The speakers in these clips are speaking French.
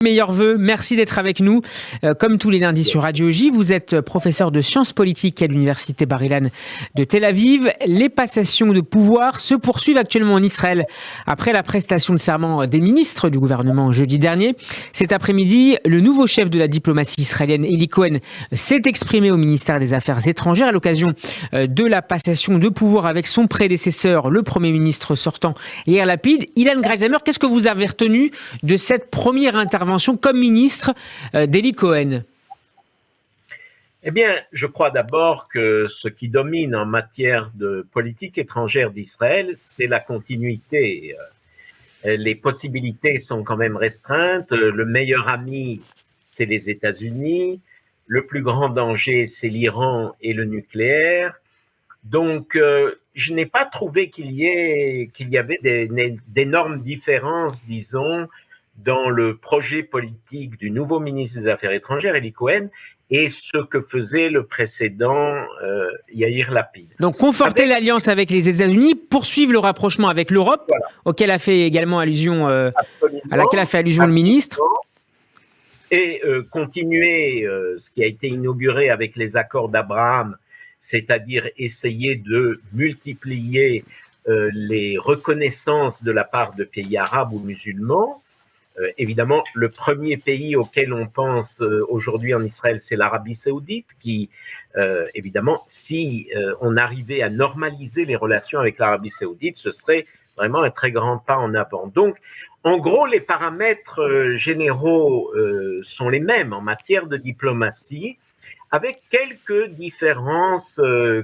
Meilleurs vœux, merci d'être avec nous. Comme tous les lundis sur Radio J, vous êtes professeur de sciences politiques à l'université Bar-Ilan de Tel Aviv. Les passations de pouvoir se poursuivent actuellement en Israël après la prestation de serment des ministres du gouvernement jeudi dernier. Cet après-midi, le nouveau chef de la diplomatie israélienne, Eli Cohen, s'est exprimé au ministère des Affaires étrangères à l'occasion de la passation de pouvoir avec son prédécesseur, le Premier ministre sortant, Yair Lapid. Ilan Grajdamer, qu'est-ce que vous avez retenu de cette première intervention comme ministre d'Eli Cohen? Eh bien, je crois d'abord que ce qui domine en matière de politique étrangère d'Israël, c'est la continuité. Les possibilités sont quand même restreintes. Le meilleur ami, c'est les États-Unis. Le plus grand danger, c'est l'Iran et le nucléaire. Donc, je n'ai pas trouvé qu'il y avait d'énormes différences, disons, dans le projet politique du nouveau ministre des Affaires étrangères, Eli Cohen, et ce que faisait le précédent Yair Lapid. Donc conforter l'alliance avec les États-Unis, poursuivre le rapprochement avec l'Europe, voilà, auquel a fait également allusion, à laquelle a fait allusion le ministre. Et continuer ce qui a été inauguré avec les accords d'Abraham, c'est-à-dire essayer de multiplier les reconnaissances de la part de pays arabes ou musulmans. Évidemment, le premier pays auquel on pense aujourd'hui en Israël, c'est l'Arabie saoudite, qui, évidemment, si on arrivait à normaliser les relations avec l'Arabie saoudite, ce serait vraiment un très grand pas en avant. Donc, en gros, les paramètres généraux sont les mêmes en matière de diplomatie, avec quelques différences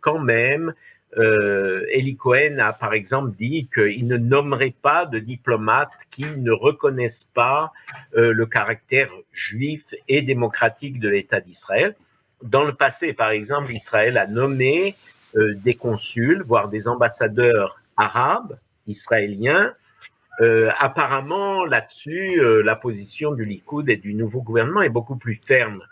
quand même. Eli Cohen a par exemple dit qu'il ne nommerait pas de diplomates qui ne reconnaissent pas le caractère juif et démocratique de l'État d'Israël. Dans le passé, par exemple, Israël a nommé des consuls, voire des ambassadeurs arabes, israéliens. Apparemment, là-dessus, la position du Likoud et du nouveau gouvernement est beaucoup plus ferme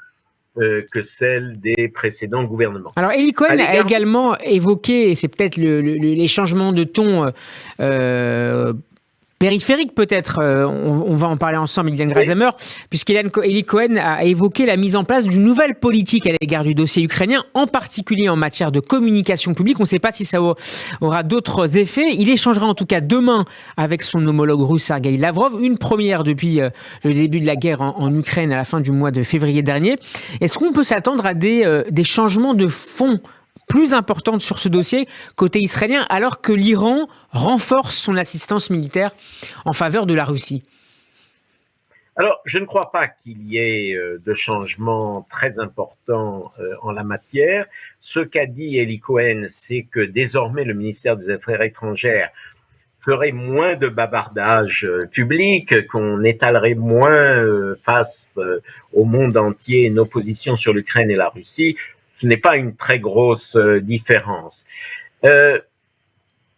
que celle des précédents gouvernements. Alors, Eli Cohen a également évoqué, et c'est peut-être les changements de ton périphérique peut-être, on va en parler ensemble, Ilan Grajdamer, puisqu'Eli Cohen a évoqué la mise en place d'une nouvelle politique à l'égard du dossier ukrainien, en particulier en matière de communication publique. On ne sait pas si ça aura d'autres effets. Il échangera en tout cas demain avec son homologue russe Sergueï Lavrov, une première depuis le début de la guerre en Ukraine à la fin du mois de février dernier. Est-ce qu'on peut s'attendre à des changements de fond plus importante sur ce dossier côté israélien, alors que l'Iran renforce son assistance militaire en faveur de la Russie? Alors, je ne crois pas qu'il y ait de changements très importants en la matière. Ce qu'a dit Eli Cohen, c'est que désormais le ministère des Affaires étrangères ferait moins de bavardage public, qu'on étalerait moins face au monde entier nos positions sur l'Ukraine et la Russie. Ce n'est pas une très grosse différence.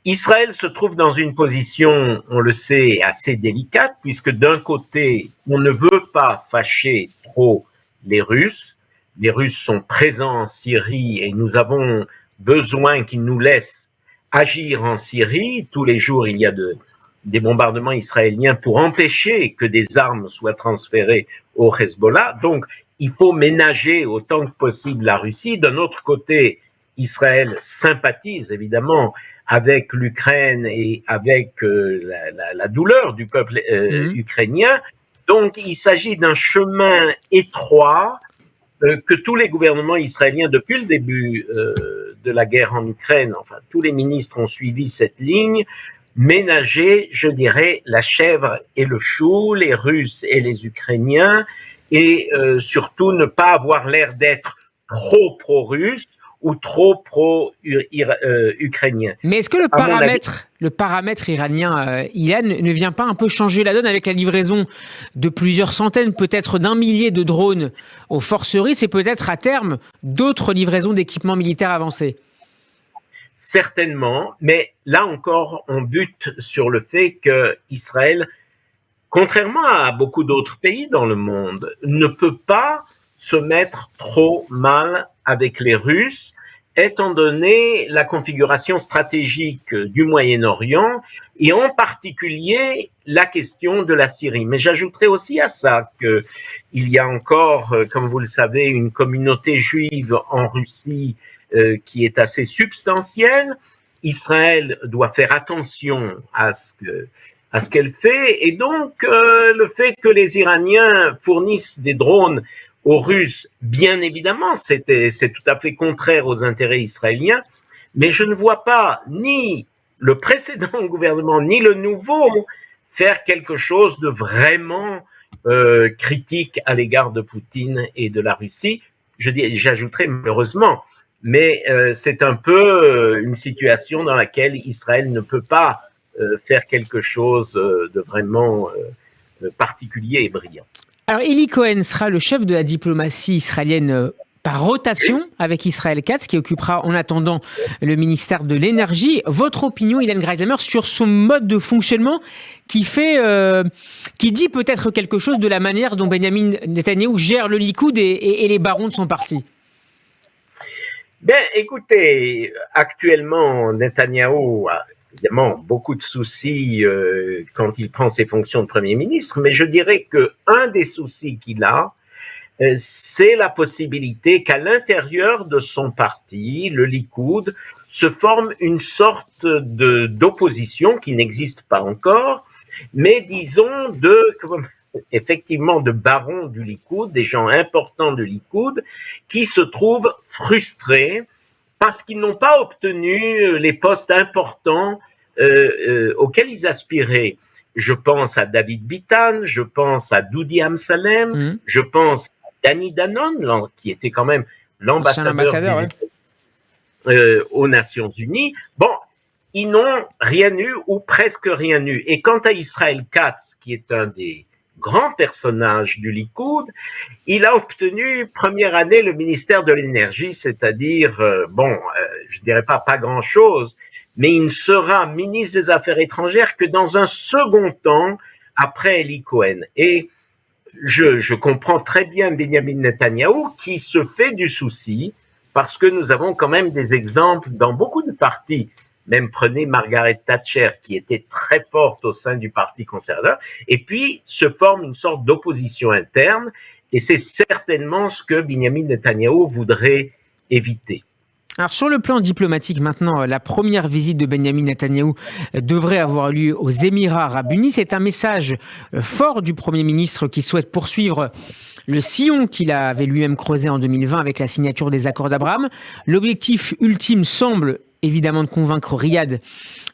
Israël se trouve dans une position, on le sait, assez délicate, puisque d'un côté, on ne veut pas fâcher trop les Russes. Les Russes sont présents en Syrie et nous avons besoin qu'ils nous laissent agir en Syrie. Tous les jours, il y a des bombardements israéliens pour empêcher que des armes soient transférées au Hezbollah. Donc, il faut ménager autant que possible la Russie. D'un autre côté, Israël sympathise évidemment avec l'Ukraine et avec la douleur du peuple ukrainien. Donc, il s'agit d'un chemin étroit que tous les gouvernements israéliens, depuis le début de la guerre en Ukraine, enfin, tous les ministres ont suivi cette ligne, ménager, je dirais, la chèvre et le chou, les Russes et les Ukrainiens, et surtout ne pas avoir l'air d'être trop pro-russe ou trop pro-ukrainien. Mais est-ce que le paramètre iranien, Ilan, ne vient pas un peu changer la donne avec la livraison de plusieurs centaines, peut-être d'un millier de drones aux forces russes et peut-être à terme d'autres livraisons d'équipements militaires avancés? Certainement, mais là encore, on bute sur le fait qu'Israël, contrairement à beaucoup d'autres pays dans le monde, ne peut pas se mettre trop mal avec les Russes. étant donné la configuration stratégique du Moyen-Orient et en particulier la question de la Syrie. Mais j'ajouterai aussi à ça qu'il y a encore, comme vous le savez, une communauté juive en Russie qui est assez substantielle. Israël doit faire attention à ce qu'elle fait, et donc le fait que les Iraniens fournissent des drones aux Russes, bien évidemment, c'est tout à fait contraire aux intérêts israéliens, mais je ne vois pas ni le précédent gouvernement ni le nouveau faire quelque chose de vraiment critique à l'égard de Poutine et de la Russie. J'ajouterai malheureusement, mais c'est un peu une situation dans laquelle Israël ne peut pas faire quelque chose de vraiment particulier et brillant. Alors, Eli Cohen sera le chef de la diplomatie israélienne par rotation avec Israël Katz, qui occupera en attendant le ministère de l'Énergie. Votre opinion, Ilan Greisamer, sur son mode de fonctionnement qui dit peut-être quelque chose de la manière dont Benjamin Netanyahou gère le Likoud et les barons de son parti? Bien, écoutez, actuellement, Netanyahou a évidemment beaucoup de soucis quand il prend ses fonctions de Premier ministre, mais je dirais qu'un des soucis qu'il a, c'est la possibilité qu'à l'intérieur de son parti, le Likoud, se forme une sorte d'opposition qui n'existe pas encore, mais disons effectivement de barons du Likoud, des gens importants du Likoud, qui se trouvent frustrés parce qu'ils n'ont pas obtenu les postes importants auxquels ils aspiraient. Je pense à David Bitan, je pense à Dudi Amsalem, je pense à Danny Danon, qui était quand même l'ambassadeur aux Nations Unies. Bon, ils n'ont rien eu ou presque rien eu. Et quant à Israël Katz, qui est un des grands personnages du Likoud, il a obtenu première année le ministère de l'Énergie, c'est-à-dire, je dirais pas grand-chose, mais il ne sera ministre des Affaires étrangères que dans un second temps après Eli Cohen. Et je comprends très bien Benjamin Netanyahou qui se fait du souci parce que nous avons quand même des exemples dans beaucoup de partis. Même prenez Margaret Thatcher qui était très forte au sein du Parti conservateur, et puis se forme une sorte d'opposition interne, et c'est certainement ce que Benjamin Netanyahou voudrait éviter. Alors sur le plan diplomatique maintenant, la première visite de Benjamin Netanyahou devrait avoir lieu aux Émirats Arabes Unis. C'est un message fort du Premier ministre qui souhaite poursuivre le sillon qu'il avait lui-même creusé en 2020 avec la signature des accords d'Abraham. L'objectif ultime semble évidemment de convaincre Riyad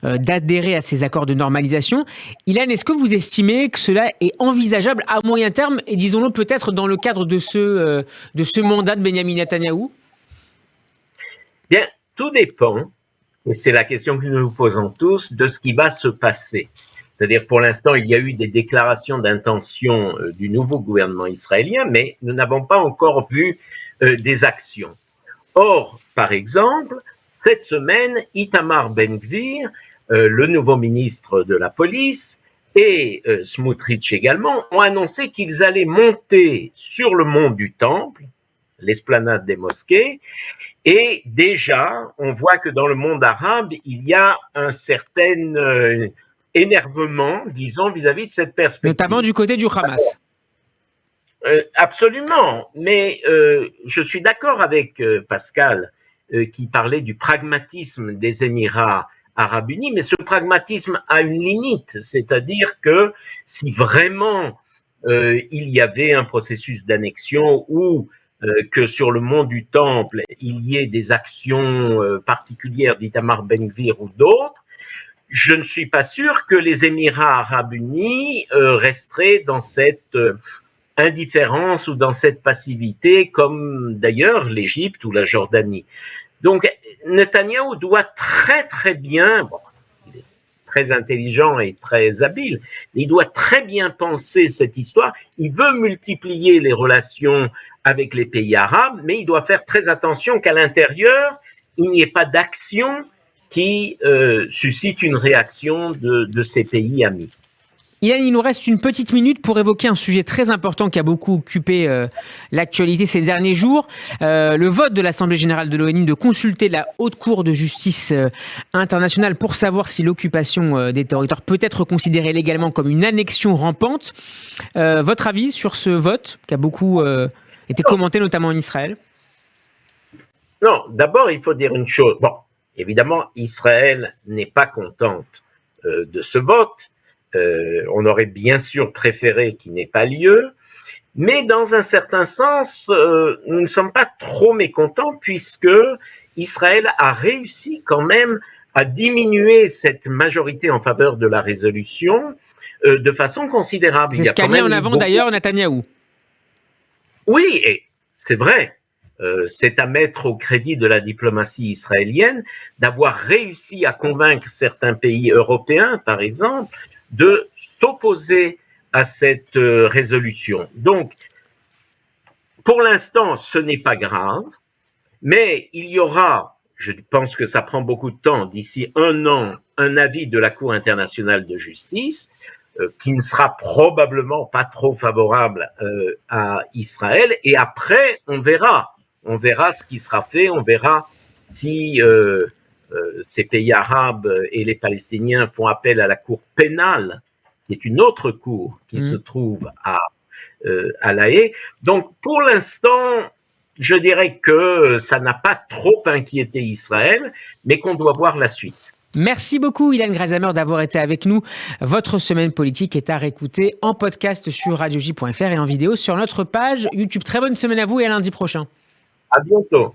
d'adhérer à ces accords de normalisation. Ilan, est-ce que vous estimez que cela est envisageable à moyen terme et disons-le peut-être dans le cadre de ce mandat de Benjamin Netanyahou? Bien, tout dépend, et c'est la question que nous nous posons tous, de ce qui va se passer. C'est-à-dire, pour l'instant, il y a eu des déclarations d'intention du nouveau gouvernement israélien, mais nous n'avons pas encore vu des actions. Or, par exemple, cette semaine, Itamar Ben-Gvir, le nouveau ministre de la police, et Smotrich également, ont annoncé qu'ils allaient monter sur le mont du Temple, l'esplanade des mosquées, et déjà, on voit que dans le monde arabe, il y a un certain énervement, disons, vis-à-vis de cette perspective. Notamment du côté du Hamas. Absolument, mais je suis d'accord avec Pascal qui parlait du pragmatisme des Émirats Arabes Unis, mais ce pragmatisme a une limite, c'est-à-dire que si vraiment il y avait un processus d'annexion ou que sur le mont du Temple, il y ait des actions particulières d'Itamar Ben-Gvir ou d'autres, je ne suis pas sûr que les Émirats Arabes Unis resteraient dans cette indifférence ou dans cette passivité, comme d'ailleurs l'Égypte ou la Jordanie. Donc, Netanyahou doit très très bien, il est très intelligent et très habile, il doit très bien penser cette histoire. Il veut multiplier les relations avec les pays arabes, mais il doit faire très attention qu'à l'intérieur, il n'y ait pas d'action qui suscite une réaction de ces pays amis. Ilan, il nous reste une petite minute pour évoquer un sujet très important qui a beaucoup occupé l'actualité ces derniers jours. Le vote de l'Assemblée générale de l'ONU de consulter la Haute Cour de justice internationale pour savoir si l'occupation des territoires peut être considérée légalement comme une annexion rampante. Votre avis sur ce vote qui a beaucoup été commenté, notamment en Israël? Non, d'abord, il faut dire une chose. Bon, évidemment, Israël n'est pas contente de ce vote. On aurait bien sûr préféré qu'il n'ait pas lieu, mais dans un certain sens, nous ne sommes pas trop mécontents puisque Israël a réussi quand même à diminuer cette majorité en faveur de la résolution de façon considérable. C'est ce qu'a mis en avant d'ailleurs Netanyahou. Oui, et c'est vrai. C'est à mettre au crédit de la diplomatie israélienne d'avoir réussi à convaincre certains pays européens, par exemple, de s'opposer à cette résolution. Donc, pour l'instant, ce n'est pas grave, mais il y aura, je pense que ça prend beaucoup de temps, d'ici 1 an, un avis de la Cour internationale de justice qui ne sera probablement pas trop favorable à Israël. Et après, on verra ce qui sera fait, on verra si ces pays arabes et les Palestiniens font appel à la Cour pénale, qui est une autre cour qui se trouve à La Haye. Donc, pour l'instant, je dirais que ça n'a pas trop inquiété Israël, mais qu'on doit voir la suite. Merci beaucoup, Ilan Grazamer, d'avoir été avec nous. Votre semaine politique est à réécouter en podcast sur radioj.fr et en vidéo sur notre page YouTube. Très bonne semaine à vous et à lundi prochain. À bientôt.